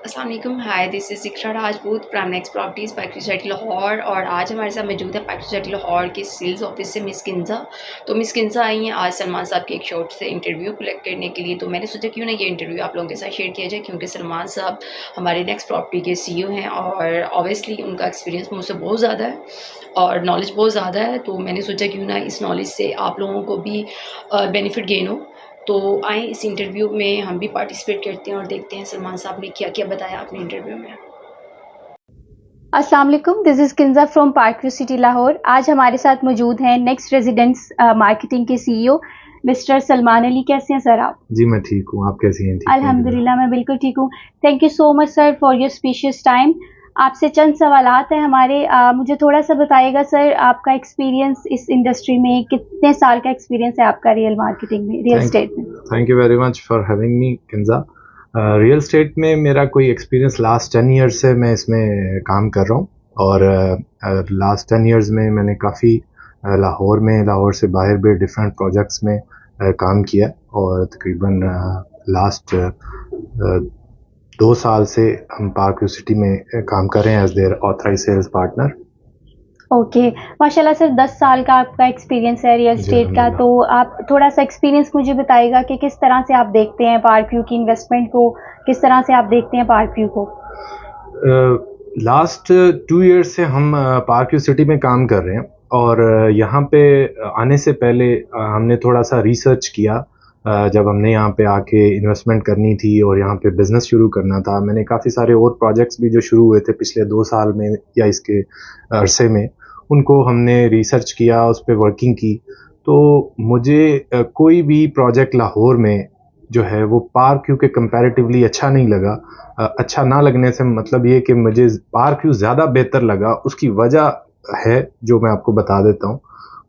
अस्सलाम वालेकुम, hi, this is Iqra Rajput, prime next properties, park society Lahore. और आज हमारे साथ मौजूद है पार्क सोसाइटी लाहौर के सेल्स ऑफिस से मिस किंज़ा। तो मिस किंज़ा आई हैं आज सलमान साहब के एक शॉर्ट से इंटरव्यू कलेक्ट करने के लिए। तो मैंने सोचा क्यों ना ये इंटरव्यू आप लोगों के साथ शेयर किया जाए, क्योंकि सलमान साहब हमारे नेक्स्ट प्रॉपर्टी के CEO हैं और ऑब्वियसली उनका एक्सपीरियंस मुझसे बहुत ज़्यादा है और नॉलेज बहुत ज़्यादा है। तो मैंने सोचा क्यों ना इस नॉलेज से आप लोगों को भी बेनिफिट गेन हो। तो आए इस इंटरव्यू में हम भी पार्टिसिपेट करते हैं और देखते हैं सलमान साहब ने क्या क्या बताया अपने इंटरव्यू में। अस्सलाम वालेकुम, this is Kinza from park view city Lahore. आज हमारे साथ मौजूद हैं नेक्स्ट रेजिडेंस मार्केटिंग के CEO मिस्टर सलमान अली। कैसे हैं सर आप? जी मैं ठीक हूँ, आप कैसी हैं? ठीक अल्हम्दुलिल्लाह मैं बिल्कुल ठीक हूँ। Thank you so much sir for your spacious time. आपसे चंद सवालात हैं हमारे। मुझे थोड़ा सा बताइएगा सर, आपका एक्सपीरियंस इस इंडस्ट्री में, कितने साल का एक्सपीरियंस है आपका रियल मार्केटिंग में, रियल एस्टेट में? Thank you very much for having me Kinza. Real estate में मेरा कोई एक्सपीरियंस लास्ट 10 ईयर्स से मैं इसमें काम कर रहा हूँ और लास्ट 10 ईयर्स में मैंने काफ़ी लाहौर से बाहर भी डिफरेंट प्रोजेक्ट्स में काम किया और तकरीबन लास्ट 2 साल से हम पार्क व्यू सिटी में काम कर रहे हैं as their authorised sales partner. Okay, माशाल्लाह सर 10 साल का आपका एक्सपीरियंस है रियल एस्टेट का। तो आप थोड़ा सा एक्सपीरियंस मुझे बताइएगा कि किस तरह से आप देखते हैं पार्क व्यू की इन्वेस्टमेंट को, किस तरह से आप देखते हैं पार्क व्यू को? लास्ट 2 ईयर्स से हम पार्क व्यू सिटी में काम कर रहे हैं और यहाँ पे आने से पहले हमने थोड़ा सा रिसर्च किया। जब हमने यहाँ पे आके इन्वेस्टमेंट करनी थी और यहाँ पे बिज़नेस शुरू करना था, मैंने काफ़ी सारे और प्रोजेक्ट्स भी जो शुरू हुए थे पिछले 2 साल में या इसके अरसे में, उनको हमने रिसर्च किया, उस पर वर्किंग की। तो मुझे कोई भी प्रोजेक्ट लाहौर में जो है वो पार्क व्यू के कंपैरेटिवली अच्छा नहीं लगा। अच्छा ना लगने से मतलब ये कि मुझे पार्क व्यू ज़्यादा बेहतर लगा। उसकी वजह है जो मैं आपको बता देता हूँ।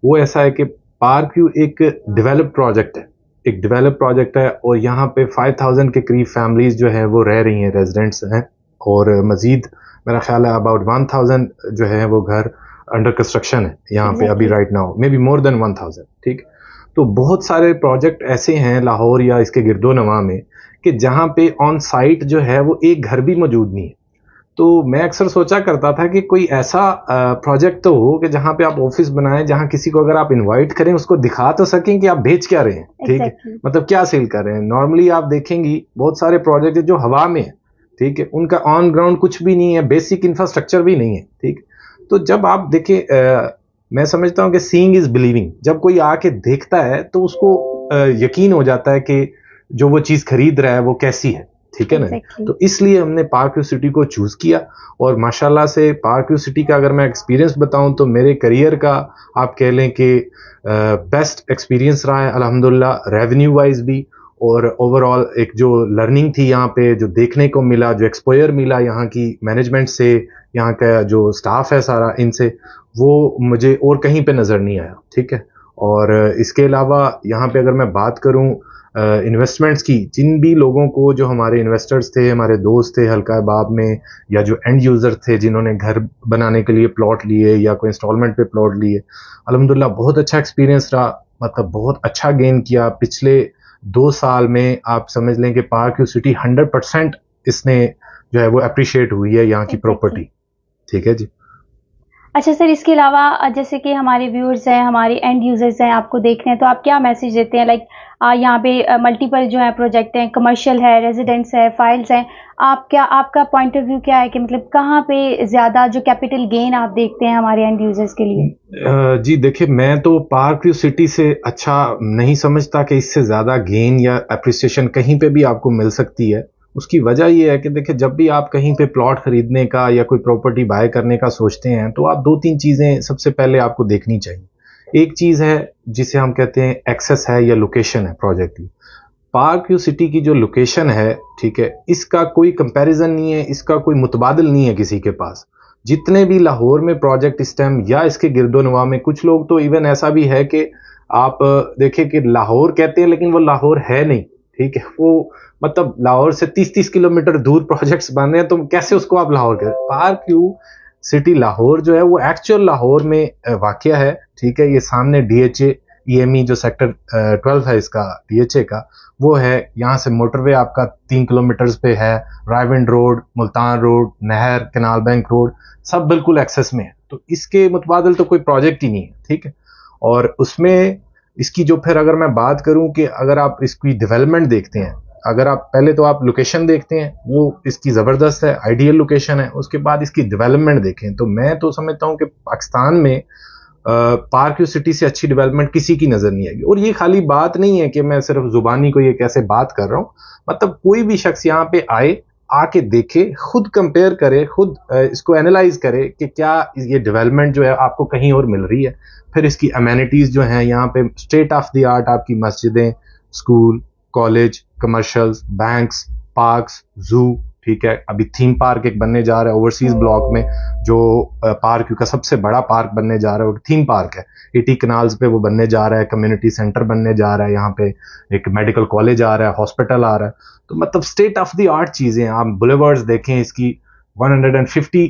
वो ऐसा है कि पार्क व्यू एक डेवलप प्रोजेक्ट है और यहाँ पे 5000 के करीब फैमिलीज जो है वो रह रही हैं, रेजिडेंट्स हैं और मजीद मेरा ख्याल है अबाउट 1000 जो है वो घर अंडर कंस्ट्रक्शन है यहाँ पे अभी right now, may be more than 1000। ठीक, तो बहुत सारे प्रोजेक्ट ऐसे हैं लाहौर या इसके गिरदो नवा में कि जहाँ पे ऑन साइट जो है वो एक घर भी मौजूद नहीं है। तो मैं अक्सर सोचा करता था कि कोई ऐसा प्रोजेक्ट तो हो कि जहाँ पे आप ऑफिस बनाएं, जहाँ किसी को अगर आप इनवाइट करें उसको दिखा तो सकें कि आप बेच क्या रहे हैं। ठीक है, मतलब क्या सेल कर रहे हैं। नॉर्मली आप देखेंगी बहुत सारे प्रोजेक्ट जो हवा में है, ठीक है, उनका ऑन ग्राउंड कुछ भी नहीं है, बेसिक इंफ्रास्ट्रक्चर भी नहीं है। ठीक, तो जब आप देखें, मैं समझता हूँ कि सीइंग इज बिलीविंग। जब कोई आके देखता है तो उसको यकीन हो जाता है कि जो वो चीज खरीद रहा है वो कैसी है। ठीक है ना? तो इसलिए हमने पार्क व्यू सिटी को चूज किया और माशाल्लाह से पार्क व्यू सिटी का अगर मैं एक्सपीरियंस बताऊं तो मेरे करियर का आप कह लें कि बेस्ट एक्सपीरियंस रहा है अल्हम्दुलिल्लाह, रेवेन्यू वाइज भी और ओवरऑल एक जो लर्निंग थी यहाँ पे, जो देखने को मिला, जो एक्सपोजर मिला यहाँ की मैनेजमेंट से, यहाँ का जो स्टाफ है सारा, इनसे, वो मुझे और कहीं पे नज़र नहीं आया। ठीक है, और इसके अलावा यहाँ पे अगर मैं बात करूँ इन्वेस्टमेंट्स की, जिन भी लोगों को, जो हमारे इन्वेस्टर्स थे, हमारे दोस्त थे हल्का बाब में, या जो एंड यूज़र थे जिन्होंने घर बनाने के लिए प्लॉट लिए या कोई इंस्टॉलमेंट पे प्लॉट लिए, अल्हम्दुलिल्लाह बहुत अच्छा एक्सपीरियंस रहा। मतलब बहुत अच्छा गेन किया पिछले 2 साल में। आप समझ लें कि पार्क व्यू सिटी 100% इसने जो है वो अप्रिशिएट हुई है यहाँ की प्रॉपर्टी। ठीक है जी। अच्छा सर, इसके अलावा जैसे कि हमारे व्यूअर्स हैं, हमारे एंड यूजर्स हैं, आपको देख रहे हैं, तो आप क्या मैसेज देते हैं? लाइक यहाँ पे मल्टीपल जो है प्रोजेक्ट हैं, कमर्शियल है, रेजिडेंट्स है, फाइल्स हैं। आपका पॉइंट ऑफ व्यू क्या है कि मतलब कहाँ पे ज़्यादा जो कैपिटल गेन आप देखते हैं हमारे एंड यूजर्स के लिए? जी देखिए, मैं तो पार्क व्यू सिटी से अच्छा नहीं समझता कि इससे ज़्यादा गेन या अप्रिसिएशन कहीं पे भी आपको मिल सकती है। उसकी वजह ये है कि देखिए, जब भी आप कहीं पे प्लॉट खरीदने का या कोई प्रॉपर्टी बाय करने का सोचते हैं तो आप 2-3 चीज़ें सबसे पहले आपको देखनी चाहिए। एक चीज़ है जिसे हम कहते हैं एक्सेस है या लोकेशन है प्रोजेक्ट की। पार्क व्यू सिटी की जो लोकेशन है, ठीक है, इसका कोई कंपैरिजन नहीं है, इसका कोई मुतबादिल नहीं है किसी के पास। जितने भी लाहौर में प्रोजेक्ट इस टाइम या इसके गिरदोनवा में, कुछ लोग तो इवन ऐसा भी है कि आप देखें कि लाहौर कहते हैं लेकिन वो लाहौर है नहीं। ठीक है, वो मतलब लाहौर से 30-30 किलोमीटर दूर प्रोजेक्ट्स बन रहे हैं, तो कैसे उसको आप लाहौर कहें? पार्क व्यू सिटी लाहौर जो है वो एक्चुअल लाहौर में वाक़या है। ठीक है, ये सामने DHA EME जो सेक्टर 12 है इसका DHA का, वो है। यहाँ से मोटरवे आपका 3 किलोमीटर्स पे है, रायविंड रोड, मुल्तान रोड, नहर, कैनाल बैंक रोड, सब बिल्कुल एक्सेस में है। तो इसके मुतबादिल तो कोई प्रोजेक्ट ही नहीं है, ठीक है। और उसमें इसकी जो फिर अगर मैं बात करूं कि अगर आप इसकी डेवलपमेंट देखते हैं, अगर आप पहले तो आप लोकेशन देखते हैं, वो इसकी ज़बरदस्त है, आइडियल लोकेशन है, उसके बाद इसकी डेवलपमेंट देखें तो मैं तो समझता हूं कि पाकिस्तान में पार्क व्यू सिटी से अच्छी डेवलपमेंट किसी की नज़र नहीं आएगी। और ये खाली बात नहीं है कि मैं सिर्फ जुबानी को ये कैसे बात कर रहा हूँ, मतलब कोई भी शख्स यहाँ पे आए, आके देखे, खुद कंपेयर करे, खुद इसको एनालाइज करे कि क्या ये डेवलपमेंट जो है आपको कहीं और मिल रही है। फिर इसकी अमेनिटीज जो हैं यहाँ पे स्टेट ऑफ द आर्ट, आपकी मस्जिदें, school, college, commercials, banks, parks, जू, ठीक है। अभी थीम पार्क एक बनने जा रहा है ओवरसीज ब्लॉक में, जो पार्क का सबसे बड़ा पार्क बनने जा रहा है, वो थीम पार्क है। 80 कनाल्स पे वो बनने जा रहा है, कम्युनिटी सेंटर बनने जा रहा है, यहाँ पे एक मेडिकल कॉलेज आ रहा है, हॉस्पिटल आ रहा है। तो मतलब स्टेट ऑफ द आर्ट चीजें। आप बुलेवर्ड्स देखें, इसकी 150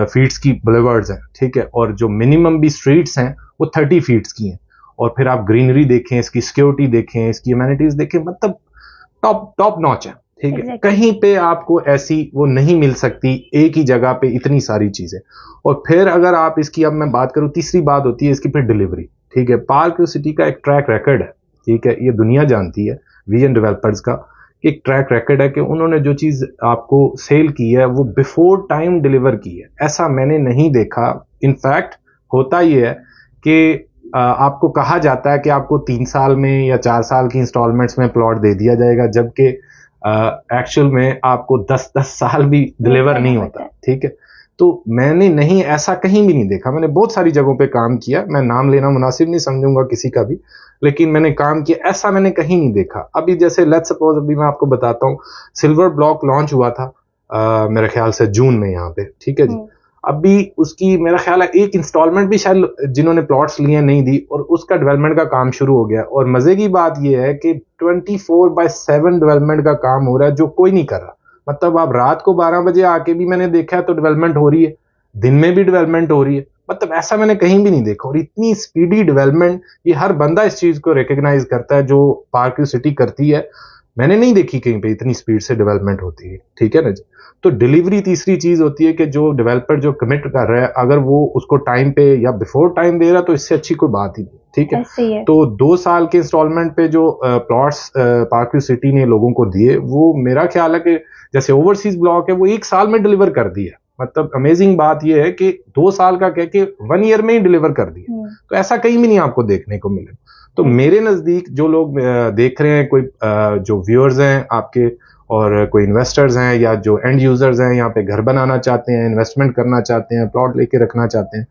फीट्स की बुलेवर्ड्स हैं, ठीक है। और जो मिनिमम भी स्ट्रीट्स हैं वो 30 फीट्स की हैं। और फिर आप ग्रीनरी देखें, इसकी सिक्योरिटी देखें, इसकी अमेनिटीज देखें, मतलब टॉप नॉच है, ठीक है। Exactly. कहीं पे आपको ऐसी वो नहीं मिल सकती, एक ही जगह पे इतनी सारी चीजें। और फिर अगर आप इसकी, अब मैं बात करूं, तीसरी बात होती है इसकी फिर डिलीवरी, ठीक है। पार्क व्यू सिटी का एक ट्रैक रिकॉर्ड है, ठीक है, ये दुनिया जानती है, विजन डेवलपर्स का एक ट्रैक रिकॉर्ड है कि उन्होंने जो चीज आपको सेल की है वो बिफोर टाइम डिलीवर की है। ऐसा मैंने नहीं देखा। इनफैक्ट होता ही है कि आपको कहा जाता है कि आपको 3 साल में या 4 साल की इंस्टॉलमेंट्स में प्लॉट दे दिया जाएगा, जबकि एक्चुअल में आपको 10 साल भी डिलीवर नहीं होता, ठीक है। तो मैंने नहीं, ऐसा कहीं भी नहीं देखा। मैंने बहुत सारी जगहों पे काम किया, मैं नाम लेना मुनासिब नहीं समझूंगा किसी का भी, लेकिन मैंने काम किया, ऐसा मैंने कहीं नहीं देखा। अभी जैसे लेट्स सपोज, अभी मैं आपको बताता हूँ, सिल्वर ब्लॉक लॉन्च हुआ था मेरे ख्याल से जून में यहाँ पे, ठीक है जी। अभी उसकी मेरा ख्याल है एक इंस्टॉलमेंट भी शायद जिन्होंने प्लॉट्स लिए नहीं दी, और उसका डेवलपमेंट का काम शुरू हो गया। और मजे की बात यह है कि 24/7 डेवलपमेंट का काम हो रहा है, जो कोई नहीं कर रहा। मतलब आप रात को 12 बजे आके भी मैंने देखा है तो डेवलपमेंट हो रही है, दिन में भी डेवलपमेंट हो रही है। मतलब ऐसा मैंने कहीं भी नहीं देखा। और इतनी स्पीडी डेवलपमेंट, ये हर बंदा इस चीज को रिकॉग्नाइज करता है जो पार्क व्यू सिटी करती है। मैंने नहीं देखी कहीं पे इतनी स्पीड से डेवलपमेंट होती है, ठीक है ना जी। तो डिलीवरी तीसरी चीज होती है कि जो डेवलपर जो कमिट कर रहा है, अगर वो उसको टाइम पे या बिफोर टाइम दे रहा है तो इससे अच्छी कोई बात ही नहीं, ठीक है। तो 2 साल के इंस्टॉलमेंट पे जो प्लॉट्स पार्क व्यू सिटी ने लोगों को दिए, वो मेरा ख्याल है कि जैसे ओवरसीज ब्लॉक है वो 1 साल में डिलीवर कर दिया। मतलब अमेजिंग बात यह है कि 2 साल का कह के 1 ईयर में ही डिलीवर कर दिया। तो ऐसा कहीं भी नहीं आपको देखने को मिले। तो मेरे नजदीक जो लोग देख रहे हैं, कोई जो व्यूअर्स हैं आपके, और कोई इन्वेस्टर्स हैं या जो एंड यूजर्स हैं, यहाँ पे घर बनाना चाहते हैं, इन्वेस्टमेंट करना चाहते हैं, प्लॉट लेके रखना चाहते हैं,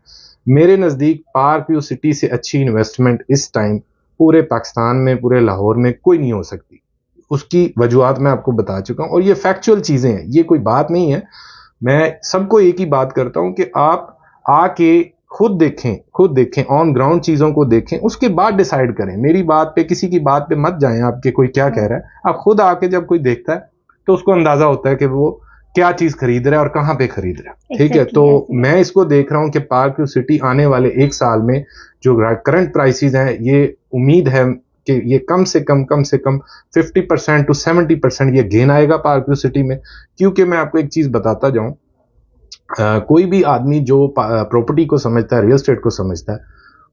मेरे नजदीक पार्क व्यू सिटी से अच्छी इन्वेस्टमेंट इस टाइम पूरे पाकिस्तान में, पूरे लाहौर में कोई नहीं हो सकती। उसकी वजूहत मैं आपको बता चुका हूं, और ये फैक्चुअल चीजें हैं, ये कोई बात नहीं है। मैं सबको एक ही बात करता हूं कि आप आके खुद देखें, ऑन ग्राउंड चीजों को देखें, उसके बाद डिसाइड करें। मेरी बात पे, किसी की बात पे मत जाएं आपके कोई क्या कह रहा है। आप खुद आके जब कोई देखता है तो उसको अंदाजा होता है कि वो क्या चीज खरीद रहा है और कहां पे खरीद रहा है, ठीक है। तो मैं इसको देख रहा हूं कि पार्क व्यू सिटी आने वाले 1 साल में जो करंट प्राइसेस हैं, ये उम्मीद है कि ये कम से कम 50% to 70% ये गेन आएगा पार्क व्यू सिटी में। क्योंकि मैं आपको एक चीज बताता जाऊं, कोई भी आदमी जो प्रॉपर्टी को समझता है, रियल एस्टेट को समझता है,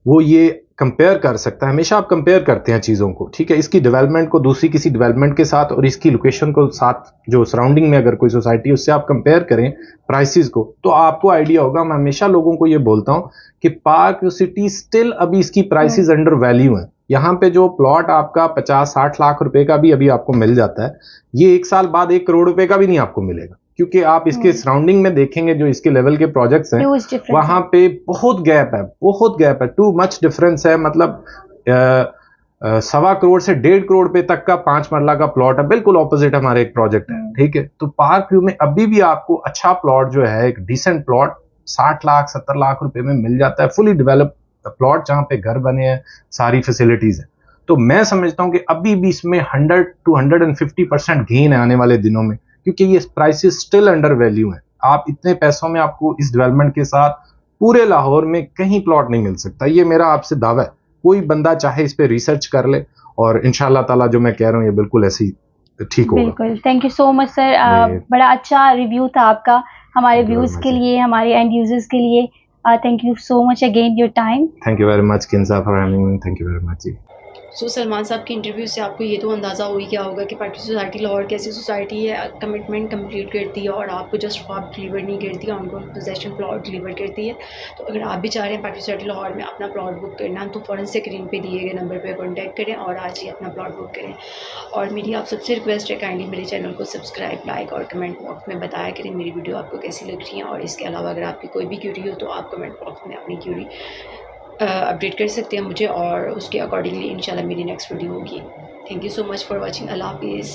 वो ये कंपेयर कर सकता है। हमेशा आप कंपेयर करते हैं चीजों को, ठीक है, इसकी डेवलपमेंट को दूसरी किसी डेवलपमेंट के साथ, और इसकी लोकेशन को साथ, जो सराउंडिंग में अगर कोई सोसाइटी उससे आप कंपेयर करें प्राइसेस को, तो आपको आइडिया होगा। मैं हमेशा लोगों को ये बोलता हूं कि पार्क व्यू सिटी स्टिल अभी इसकी प्राइसेस अंडर वैल्यू है। यहाँ पे जो प्लॉट आपका 50-60 लाख रुपए का भी अभी आपको मिल जाता है, ये 1 साल बाद 1 करोड़ रुपए का भी नहीं आपको मिलेगा। क्योंकि आप इसके सराउंडिंग में देखेंगे जो इसके लेवल के प्रोजेक्ट्स हैं, वहां पे बहुत गैप है, टू मच डिफरेंस है। मतलब 1.25 करोड़ से 1.5 करोड़ पे तक का 5 मरला का प्लॉट है, बिल्कुल ऑपोजिट हमारे एक प्रोजेक्ट है, ठीक है। तो पार्क व्यू में अभी भी आपको अच्छा प्लॉट जो है, एक डिसेंट प्लॉट 60 लाख 70 लाख रुपए में मिल जाता है, फुली डेवलप प्लॉट जहां पे घर बने हैं, सारी फैसिलिटीज है। तो मैं समझता हूं कि अभी भी इसमें 100 to 150% गेन है आने वाले दिनों में, क्योंकि ये प्राइसेस स्टिल अंडर वैल्यू है। आप इतने पैसों में आपको इस डेवलपमेंट के साथ पूरे लाहौर में कहीं प्लॉट नहीं मिल सकता, ये मेरा आपसे दावा है। कोई बंदा चाहे इस पे रिसर्च कर ले और इंशाल्लाह ताला जो मैं कह रहा हूँ ये बिल्कुल ऐसी ठीक होगा। बिल्कुल, thank you so much sir. नहीं, बड़ा अच्छा रिव्यू था आपका हमारे Thank you very व्यूज़ के much. लिए, हमारे एंड यूज़र्स के लिए। Thank you so much again your time. Thank you very much Kinza for having me, thank you very much ji. सो सलमान साहब के इंटरव्यू से आपको ये तो अंदाज़ा हो ही गया होगा कि पार्टी सोसाइटी लाहौर कैसी सोसाइटी है, कमिटमेंट कंप्लीट करती है और आपको जस्ट फ्लॉट डिलीवर नहीं करती, ऑनगोइंग पोजेशन प्लॉट डिलीवर करती है। तो अगर आप भी चाह रहे हैं पार्टी सोसाइटी लाहौर में अपना प्लॉट बुक करना तो फ़ौरन से स्क्रीन पे दिए गए नंबर पर कॉन्टैक्ट करें और आज ही अपना प्लॉट बुक करें। और मेरी आप सबसे रिक्वेस्ट है, काइंडली मेरे चैनल को सब्सक्राइब, लाइक और कमेंट बॉक्स में बताया करें मेरी वीडियो आपको कैसी लग रही है। और इसके अलावा अगर आपकी कोई भी क्यूरी हो तो आप कमेंट बॉक्स में अपनी क्यूरी अपडेट कर सकते हैं मुझे और उसके अकॉर्डिंगली इंशाल्लाह मेरी नेक्स्ट वीडियो होगी। Thank you so much for watching. अल्लाह हाफिज़।